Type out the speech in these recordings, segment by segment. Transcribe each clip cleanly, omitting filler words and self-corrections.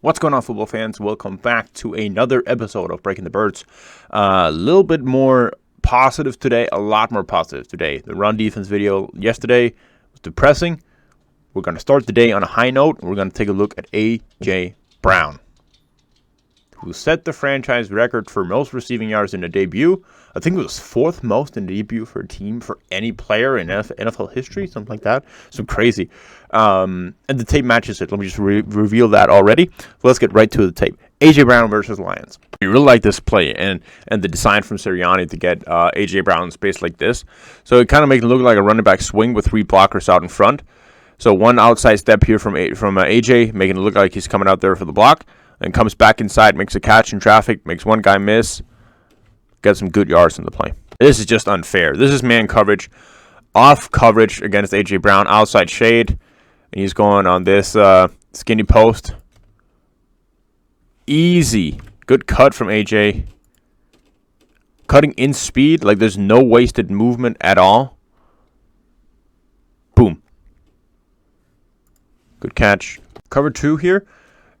What's going on, football fans? Welcome back to another episode of Breaking the Birds. A little bit more positive today, a lot more positive today. The run defense video yesterday was depressing. We're going to start the day on a high note. We're going to take a look at A.J. Brown, who set the franchise record for most receiving yards in a debut. I think it was fourth most in the debut for a team for any player in NFL history, something like that. So crazy. And the tape matches it. Let me just reveal that already. Let's get right to the tape. A.J. Brown versus Lions. I really like this play and the design from Sirianni to get A.J. Brown in space like this. So it kind of makes it look like a running back swing with three blockers out in front. So one outside step here from A.J., making it look like he's coming out there for the block. And comes back inside, makes a catch in traffic, makes one guy miss, gets some good yards in the play. This is just unfair. This is man coverage, off coverage against A.J. Brown, outside shade, and he's going on this skinny post. Easy. Good cut from A.J. Cutting in speed, like there's no wasted movement at all. Boom. Good catch. Cover two here.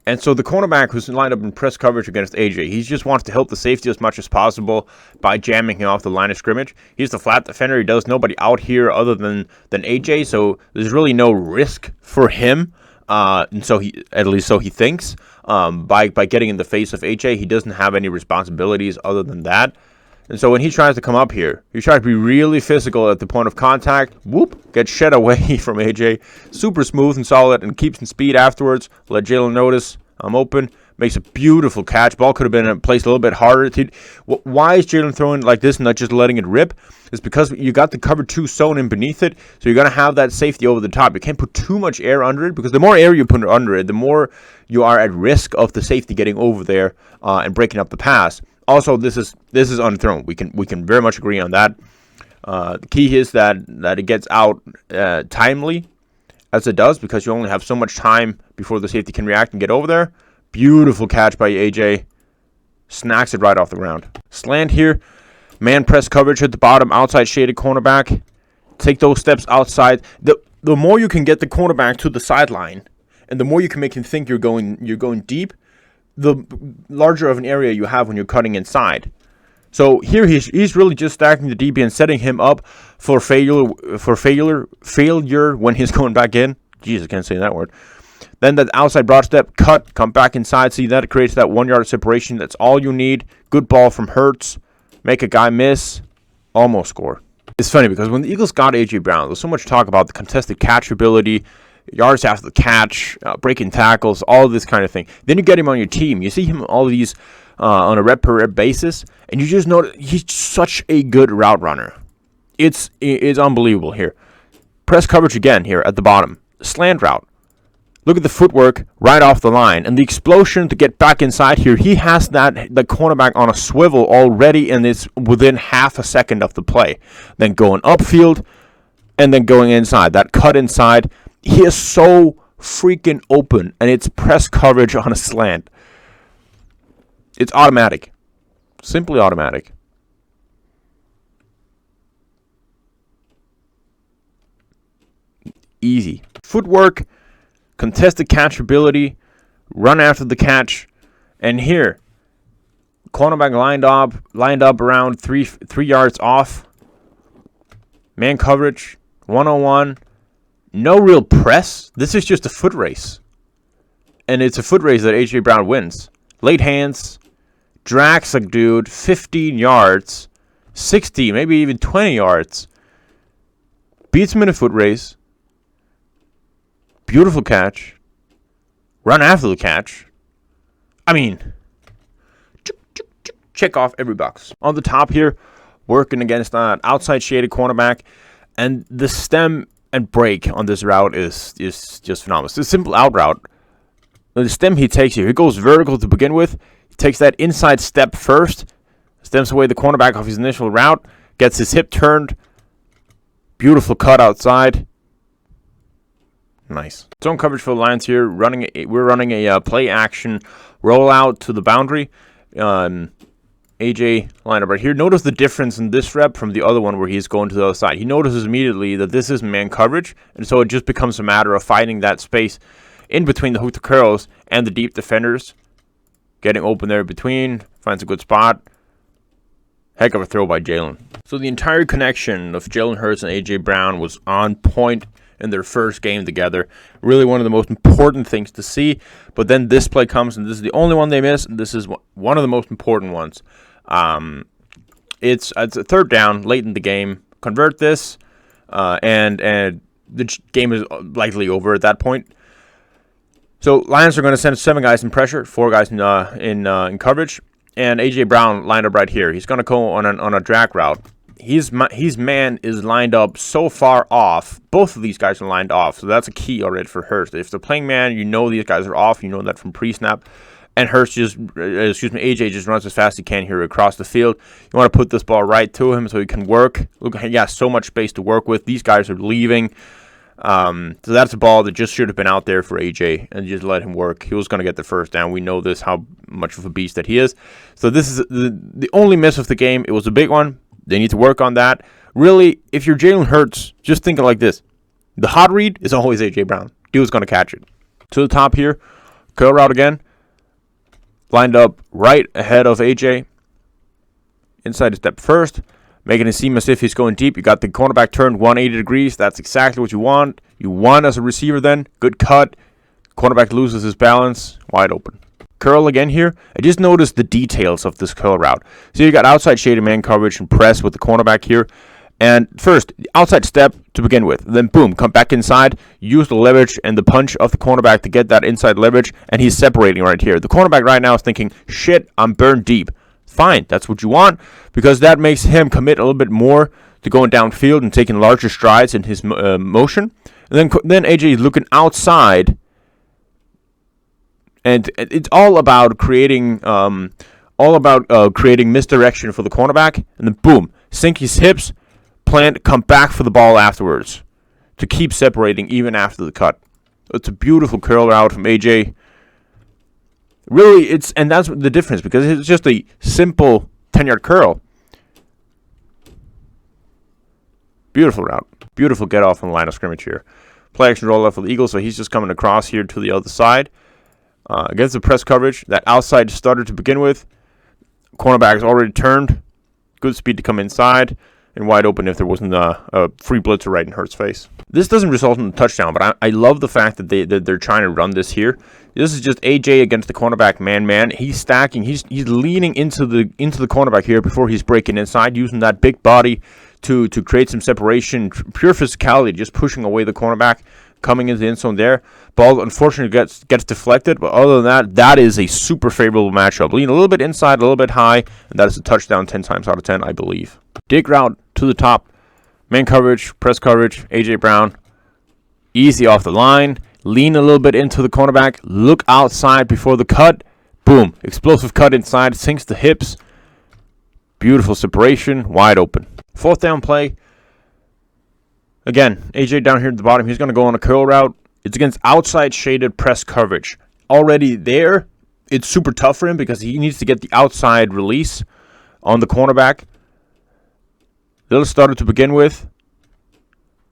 And so the cornerback who's lined up in press coverage against A.J., he just wants to help the safety as much as possible by jamming him off the line of scrimmage. He's the flat defender. He does nobody out here other than A.J., so there's really no risk for him. And so at least he thinks. By getting in the face of A.J., he doesn't have any responsibilities other than that. And so when he tries to come up here, he tries to be really physical at the point of contact. Whoop, gets shed away from A.J. Super smooth and solid and keeps in speed afterwards. Let Jalen notice I'm open. Makes a beautiful catch. Ball could have been placed a little bit harder. Why is Jalen throwing like this and not just letting it rip? It's because you got the cover two sewn in beneath it. So you're going to have that safety over the top. You can't put too much air under it because the more air you put under it, the more you are at risk of the safety getting over there and breaking up the pass. Also, this is unthrown. We can very much agree on that. The key is that it gets out timely, as it does, because you only have so much time before the safety can react and get over there. Beautiful catch by A.J. Snacks it right off the ground. Slant here. Man press coverage at the bottom. Outside shaded cornerback. Take those steps outside. The more you can get the cornerback to the sideline, and the more you can make him think you're going deep, the larger of an area you have when you're cutting inside. So here he's really just stacking the DB and setting him up for failure when he's going back in. Jeez, I can't say that word. Then that outside broad step, cut, come back inside. See that? It creates that 1 yard separation. That's all you need. Good ball from Hurts. Make a guy miss. Almost score. It's funny because when the Eagles got A.J. Brown, there's so much talk about the contested catch ability, yards after the catch, breaking tackles, all of this kind of thing. Then you get him on your team. You see him all of these on a rep per rep basis, and you just know he's such a good route runner. It's unbelievable here. Press coverage again here at the bottom. Slant route. Look at the footwork right off the line. And the explosion to get back inside here. He has the cornerback on a swivel already, and it's within half a second of the play. Then going upfield, and then going inside. That cut inside. He is so freaking open, and it's press coverage on a slant. It's automatic. Simply automatic. Easy. Footwork, contested catch ability, run after the catch, and here, cornerback lined up around three yards off. Man coverage, 1-on-1. No real press. This is just a foot race. And it's a foot race that A.J. Brown wins. Late hands. Drags a dude 15 yards. 60, maybe even 20 yards. Beats him in a foot race. Beautiful catch. Run after the catch. I mean, check off every box. On the top here, working against that outside shaded cornerback. And the stem and break on this route is just phenomenal. It's a simple out route. The stem he takes here, he goes vertical to begin with. He takes that inside step first, stems away the cornerback off his initial route, gets his hip turned. Beautiful cut outside. Nice. Zone coverage for the Lions here. We're running a play action rollout to the boundary. AJ lineup right here. Notice the difference in this rep from the other one where he's going to the other side. He notices immediately that this is man coverage, and so it just becomes a matter of finding that space in between the hook to curls and the deep defenders. Getting open there between, finds a good spot. Heck of a throw by Jalen. So the entire connection of Jalen Hurts and A.J. Brown was on point in their first game together. Really one of the most important things to see. But then this play comes, and this is the only one they miss, and this is one of the most important ones. It's a third down late in the game. Convert this, and the game is likely over at that point. So Lions are going to send 7 guys in pressure, 4 guys in coverage. And A.J. Brown lined up right here. He's going to go on a drag route. His man is lined up so far off. Both of these guys are lined off. So that's a key already for Hurts. If they're playing man, you know these guys are off. You know that from pre-snap. And Hurts AJ just runs as fast as he can here across the field. You want to put this ball right to him so he can work. Look, he has so much space to work with. These guys are leaving. So that's a ball that just should have been out there for AJ and just let him work. He was going to get the first down. We know this, how much of a beast that he is. So this is the only miss of the game. It was a big one. They need to work on that. Really, if you're Jalen Hurts, just think like this. The hot read is always AJ Brown. Dude's going to catch it. To the top here, curl route again. Lined up right ahead of AJ. Inside step first. Making it seem as if he's going deep. You got the cornerback turned 180 degrees. That's exactly what you want. You want as a receiver then. Good cut. Cornerback loses his balance. Wide open. Curl again here. I just noticed the details of this curl route. So you got outside shaded man coverage and press with the cornerback here. And first, the outside step to begin with. Then boom, come back inside. Use the leverage and the punch of the cornerback to get that inside leverage. And he's separating right here. The cornerback right now is thinking, shit, I'm burned deep. Fine, that's what you want, because that makes him commit a little bit more to going downfield and taking larger strides in his motion. And then AJ is looking outside, and it's all about creating misdirection for the cornerback. And then boom, sink his hips, plant, come back for the ball afterwards to keep separating even after the cut. It's a beautiful curl route from AJ. Really, and that's the difference, because it's just a simple 10-yard curl. Beautiful route. Beautiful get off on the line of scrimmage here. Play action roll left for the Eagles, so he's just coming across here to the other side. Against the press coverage, that outside stutter to begin with. Cornerback is already turned. Good speed to come inside. And wide open if there wasn't a free blitzer right in Hurts' face. This doesn't result in a touchdown, but I love the fact that they're trying to run this here. This is just AJ against the cornerback man. He's stacking. He's leaning into the cornerback here before he's breaking inside, using that big body to create some separation. Pure physicality, just pushing away the cornerback, coming into the end zone there. Ball unfortunately gets deflected, but other than that is a super favorable matchup. Lean a little bit inside, a little bit high, and that is a touchdown 10 times out of 10, I believe. Dig route to the top. Man coverage, press coverage, A.J. Brown. Easy off the line. Lean a little bit into the cornerback. Look outside before the cut. Boom. Explosive cut inside. Sinks the hips. Beautiful separation. Wide open. 4th down play. Again, A.J. down here at the bottom. He's going to go on a curl route. It's against outside shaded press coverage. Already there, it's super tough for him because he needs to get the outside release on the cornerback. Little stutter to begin with.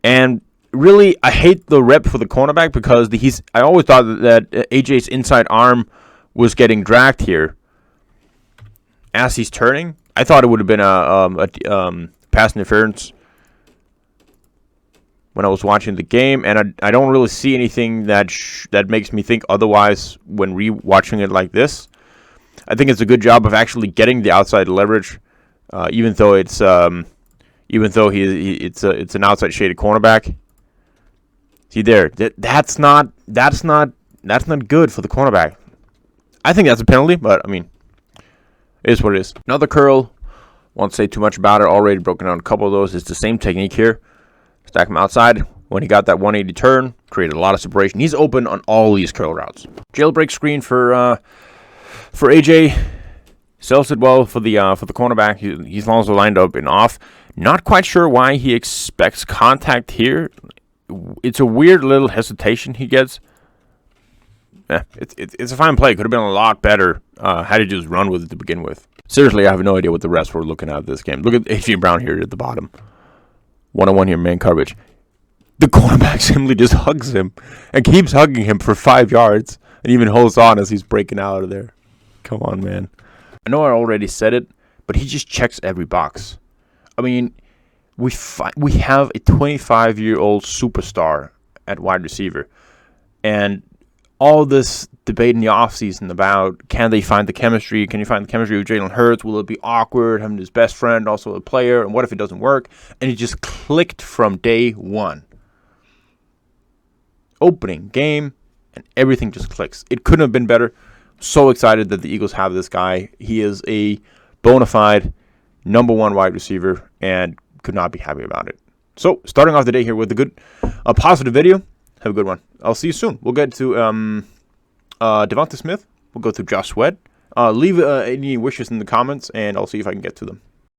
And really, I hate the rep for the cornerback because I always thought that AJ's inside arm was getting dragged here as he's turning. I thought it would have been a pass interference when I was watching the game, and I don't really see anything that makes me think otherwise when re-watching it like this. I think it's a good job of actually getting the outside leverage, even though it's an outside shaded cornerback. See there, that's not good for the cornerback. I think that's a penalty, but I mean, it is what it is. Another curl. Won't say too much about it. Already broken down a couple of those. It's the same technique here. Stack him outside. When he got that 180 turn, created a lot of separation. He's open on all these curl routes. Jailbreak screen for AJ. Sells it well for the cornerback. He's also lined up and off. Not quite sure why he expects contact here. It's a weird little hesitation he gets. It's a fine play. Could have been a lot better had he just run with it to begin with. Seriously, I have no idea what the refs were looking at this game. Look at A.J. Brown here at the bottom. 1-on-1 here, man coverage. The cornerback simply just hugs him and keeps hugging him for 5 yards and even holds on as he's breaking out of there. Come on, man. I know I already said it, but he just checks every box. I mean, we have a 25-year-old superstar at wide receiver. And all this debate in the offseason about can they find the chemistry? Can you find the chemistry with Jalen Hurts? Will it be awkward having his best friend also a player? And what if it doesn't work? And it just clicked from day one. Opening game, and everything just clicks. It couldn't have been better. So excited that the Eagles have this guy. He is a bona fide #1 wide receiver and could not be happy about it. So, starting off the day here with a positive video. Have a good one. I'll see you soon. We'll get to Devonta Smith. We'll go through Josh Sweat. Leave any wishes in the comments, and I'll see if I can get to them.